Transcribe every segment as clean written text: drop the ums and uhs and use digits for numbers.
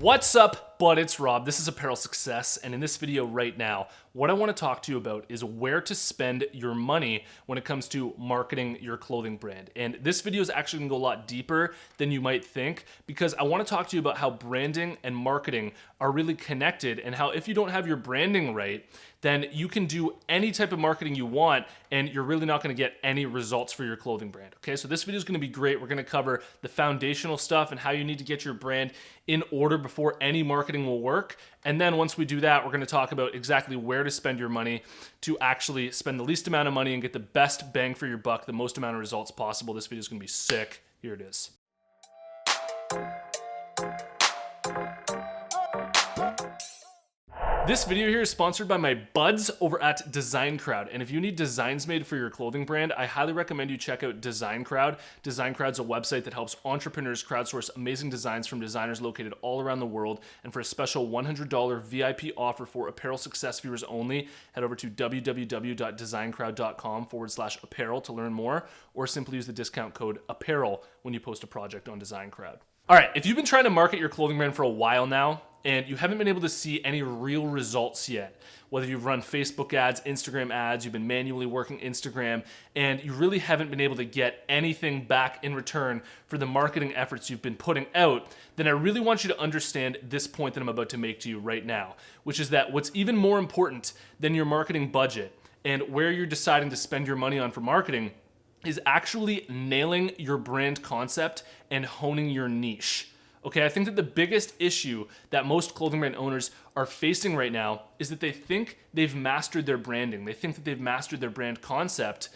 What's up, bud? It's Rob. This is Apparel Success, and in this video right now, what I want to talk to you about is where to spend your money when it comes to marketing your clothing brand. And this video is actually going to go a lot deeper than you might think, because I want to talk to you about how branding and marketing are really connected, and how if you don't have your branding right, then you can do any type of marketing you want and you're really not going to get any results for your clothing brand. Okay, so this video is going to be great. We're going to cover the foundational stuff and how you need to get your brand in order before any marketing will work. And then once we do that, we're going to talk about exactly where to spend your money to actually spend the least amount of money and get the best bang for your buck, the most amount of results possible. This video is going to be sick. Here it is. This video here is sponsored by my buds over at Design Crowd. And if you need designs made for your clothing brand, I highly recommend you check out Design Crowd. Design Crowd's a website that helps entrepreneurs crowdsource amazing designs from designers located all around the world. And for a special $100 VIP offer for Apparel Success viewers only, head over to www.designcrowd.com/apparel to learn more, or simply use the discount code APPAREL when you post a project on Design Crowd. All right, if you've been trying to market your clothing brand for a while now, and you haven't been able to see any real results yet, whether you've run Facebook ads, Instagram ads, you've been manually working Instagram, and you really haven't been able to get anything back in return for the marketing efforts you've been putting out, then I really want you to understand this point that I'm about to make to you right now, which is that what's even more important than your marketing budget and where you're deciding to spend your money on for marketing is actually nailing your brand concept and honing your niche. Okay, I think that the biggest issue that most clothing brand owners are facing right now is that they think they've mastered their branding. They think that they've mastered their brand concept.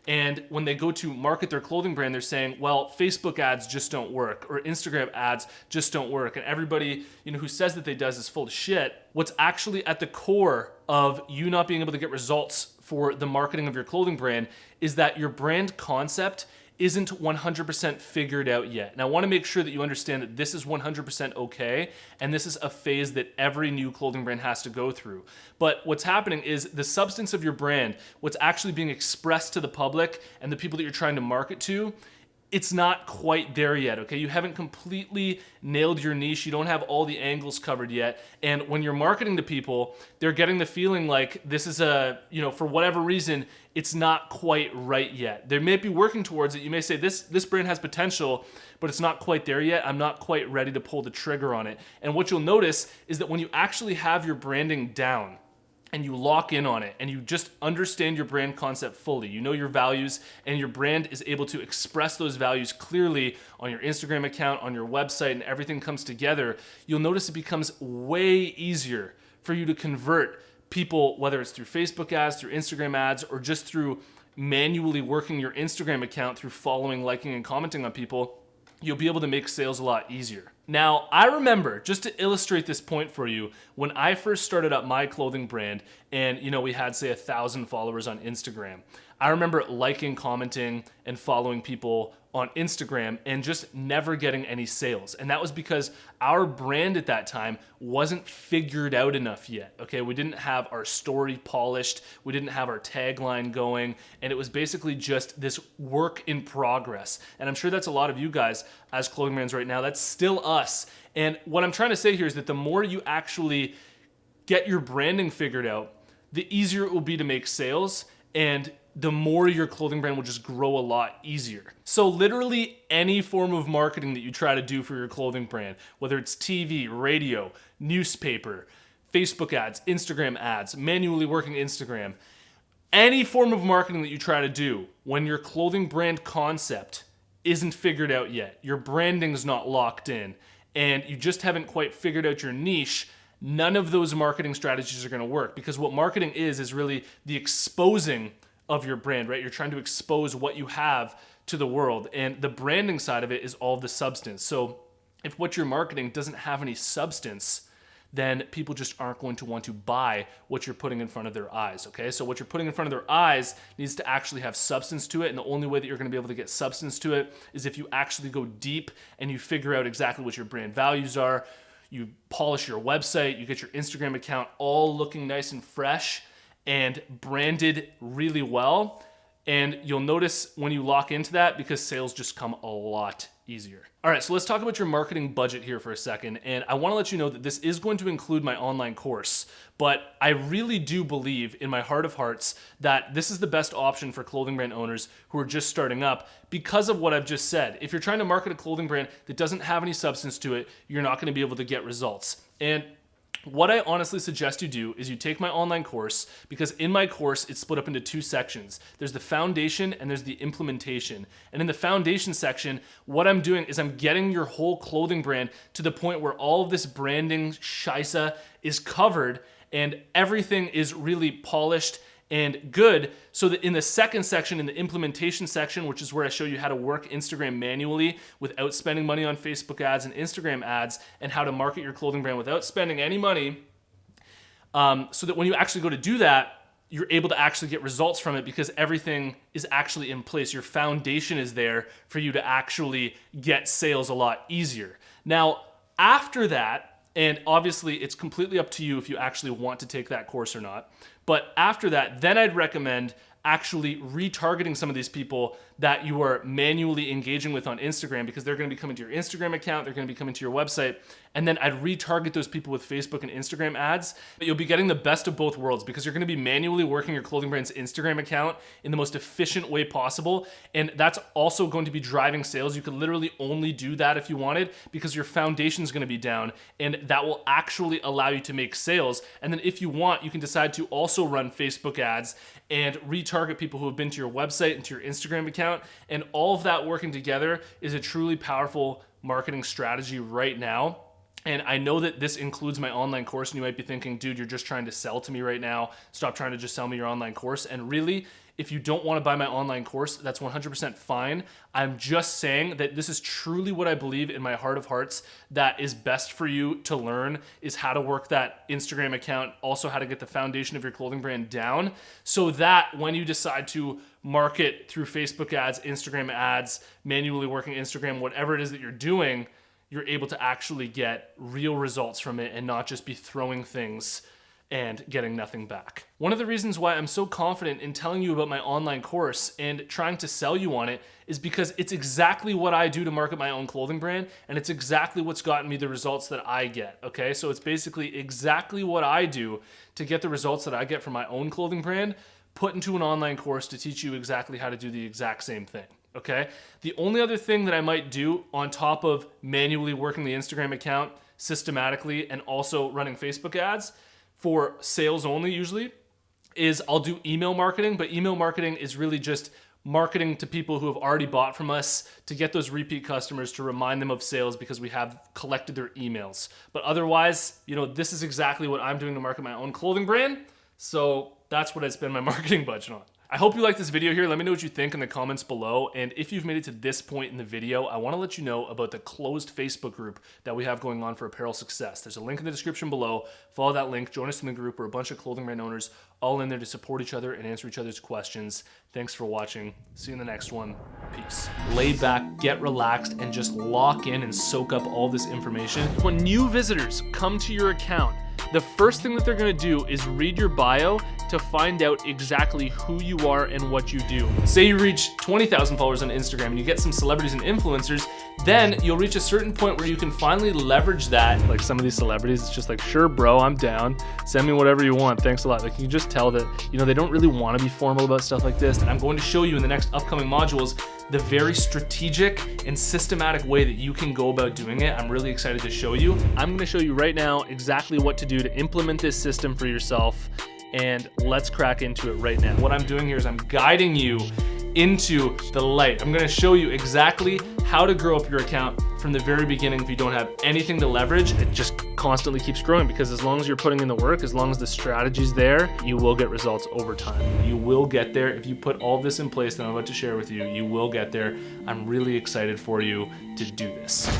And when they go to market their clothing brand, they're saying, well, Facebook ads just don't work, or Instagram ads just don't work. And everybody, who says that they does is full of shit. What's actually at the core of you not being able to get results for the marketing of your clothing brand is that your brand concept isn't 100% figured out yet. And I want to make sure that you understand that this is 100% okay, and this is a phase that every new clothing brand has to go through. But what's happening is the substance of your brand, what's actually being expressed to the public and the people that you're trying to market to, it's not quite there yet, okay? You haven't completely nailed your niche. You don't have all the angles covered yet. And when you're marketing to people, they're getting the feeling like this is for whatever reason, it's not quite right yet. They may be working towards it. You may say, this brand has potential, but it's not quite there yet. I'm not quite ready to pull the trigger on it. And what you'll notice is that when you actually have your branding down, and you lock in on it, and you just understand your brand concept fully, you know your values, and your brand is able to express those values clearly on your Instagram account, on your website, and everything comes together, you'll notice it becomes way easier for you to convert people, whether it's through Facebook ads, through Instagram ads, or just through manually working your Instagram account through following, liking, and commenting on people. You'll be able to make sales a lot easier. Now, I remember, just to illustrate this point for you, when I first started up my clothing brand and, we had, say, 1,000 followers on Instagram. I remember liking, commenting, and following people on Instagram and just never getting any sales. And that was because our brand at that time wasn't figured out enough yet, okay? We didn't have our story polished, we didn't have our tagline going, and it was basically just this work in progress. And I'm sure that's a lot of you guys as clothing brands right now. That's still us. And what I'm trying to say here is that the more you actually get your branding figured out, the easier it will be to make sales, and the more your clothing brand will just grow a lot easier. So literally any form of marketing that you try to do for your clothing brand, whether it's TV, radio, newspaper, Facebook ads, Instagram ads, manually working Instagram, any form of marketing that you try to do when your clothing brand concept isn't figured out yet, your branding's not locked in, and you just haven't quite figured out your niche, none of those marketing strategies are gonna work, because what marketing is really the exposing of your brand, right? You're trying to expose what you have to the world, and the branding side of it is all of the substance. So if what you're marketing doesn't have any substance, then people just aren't going to want to buy what you're putting in front of their eyes, okay? So what you're putting in front of their eyes needs to actually have substance to it, and the only way that you're gonna be able to get substance to it is if you actually go deep and you figure out exactly what your brand values are, you polish your website, you get your Instagram account all looking nice and fresh and branded really well. And you'll notice when you lock into that, because sales just come a lot easier. All right, so let's talk about your marketing budget here for a second. And I want to let you know that this is going to include my online course, but I really do believe in my heart of hearts that this is the best option for clothing brand owners who are just starting up because of what I've just said. If you're trying to market a clothing brand that doesn't have any substance to it, you're not going to be able to get results. And what I honestly suggest you do is you take my online course, because in my course, it's split up into two sections. There's the foundation and there's the implementation. And in the foundation section, what I'm doing is I'm getting your whole clothing brand to the point where all of this branding shisa is covered and everything is really polished and good, so that in the second section, in the implementation section, which is where I show you how to work Instagram manually without spending money on Facebook ads and Instagram ads, and how to market your clothing brand without spending any money, so that when you actually go to do that, you're able to actually get results from it because everything is actually in place. Your foundation is there for you to actually get sales a lot easier. Now, after that, and obviously it's completely up to you if you actually want to take that course or not, but after that, then I'd recommend actually retargeting some of these people that you are manually engaging with on Instagram, because they're going to be coming to your Instagram account, they're going to be coming to your website, and then I'd retarget those people with Facebook and Instagram ads. But you'll be getting the best of both worlds, because you're going to be manually working your clothing brand's Instagram account in the most efficient way possible, and that's also going to be driving sales. You could literally only do that if you wanted, because your foundation is going to be down, and that will actually allow you to make sales. And then if you want, you can decide to also run Facebook ads and retarget people who have been to your website and to your Instagram account. And all of that working together is a truly powerful marketing strategy right now. And I know that this includes my online course, and you might be thinking, dude, you're just trying to sell to me right now. Stop trying to just sell me your online course. And really, if you don't want to buy my online course, that's 100% fine. I'm just saying that this is truly what I believe in my heart of hearts that is best for you to learn, is how to work that Instagram account, also how to get the foundation of your clothing brand down, so that when you decide to market through Facebook ads, Instagram ads, manually working Instagram, whatever it is that you're doing, you're able to actually get real results from it and not just be throwing things and getting nothing back. One of the reasons why I'm so confident in telling you about my online course and trying to sell you on it is because it's exactly what I do to market my own clothing brand, and it's exactly what's gotten me the results that I get, okay? So it's basically exactly what I do to get the results that I get from my own clothing brand put into an online course to teach you exactly how to do the exact same thing. Okay. The only other thing that I might do on top of manually working the Instagram account systematically and also running Facebook ads for sales only usually is I'll do email marketing, but email marketing is really just marketing to people who have already bought from us to get those repeat customers, to remind them of sales because we have collected their emails. But otherwise, this is exactly what I'm doing to market my own clothing brand. So that's what I spend my marketing budget on. I hope you like this video here. Let me know what you think in the comments below. And if you've made it to this point in the video, I want to let you know about the closed Facebook group that we have going on for Apparel Success. There's a link in the description below. Follow that link, join us in the group. We're a bunch of clothing brand owners all in there to support each other and answer each other's questions. Thanks for watching. See you in the next one. Peace. Lay back, get relaxed, and just lock in and soak up all this information. When new visitors come to your account, the first thing that they're going to do is read your bio to find out exactly who you are and what you do. Say you reach 20,000 followers on Instagram and you get some celebrities and influencers, then you'll reach a certain point where you can finally leverage that. Like some of these celebrities, it's just like, sure, bro, I'm down. Send me whatever you want. Thanks a lot. Like, you can just tell that, they don't really want to be formal about stuff like this. And I'm going to show you in the next upcoming modules the very strategic and systematic way that you can go about doing it. I'm really excited to show you. I'm going to show you right now exactly what to do to implement this system for yourself, and let's crack into it right now. What I'm doing here is I'm guiding you into the light. I'm going to show you exactly how to grow up your account from the very beginning. If you don't have anything to leverage, it just constantly keeps growing, because as long as you're putting in the work, as long as the strategy's there, you will get results over time. You will get there. If you put all this in place that I'm about to share with you, you will get there. I'm really excited for you to do this.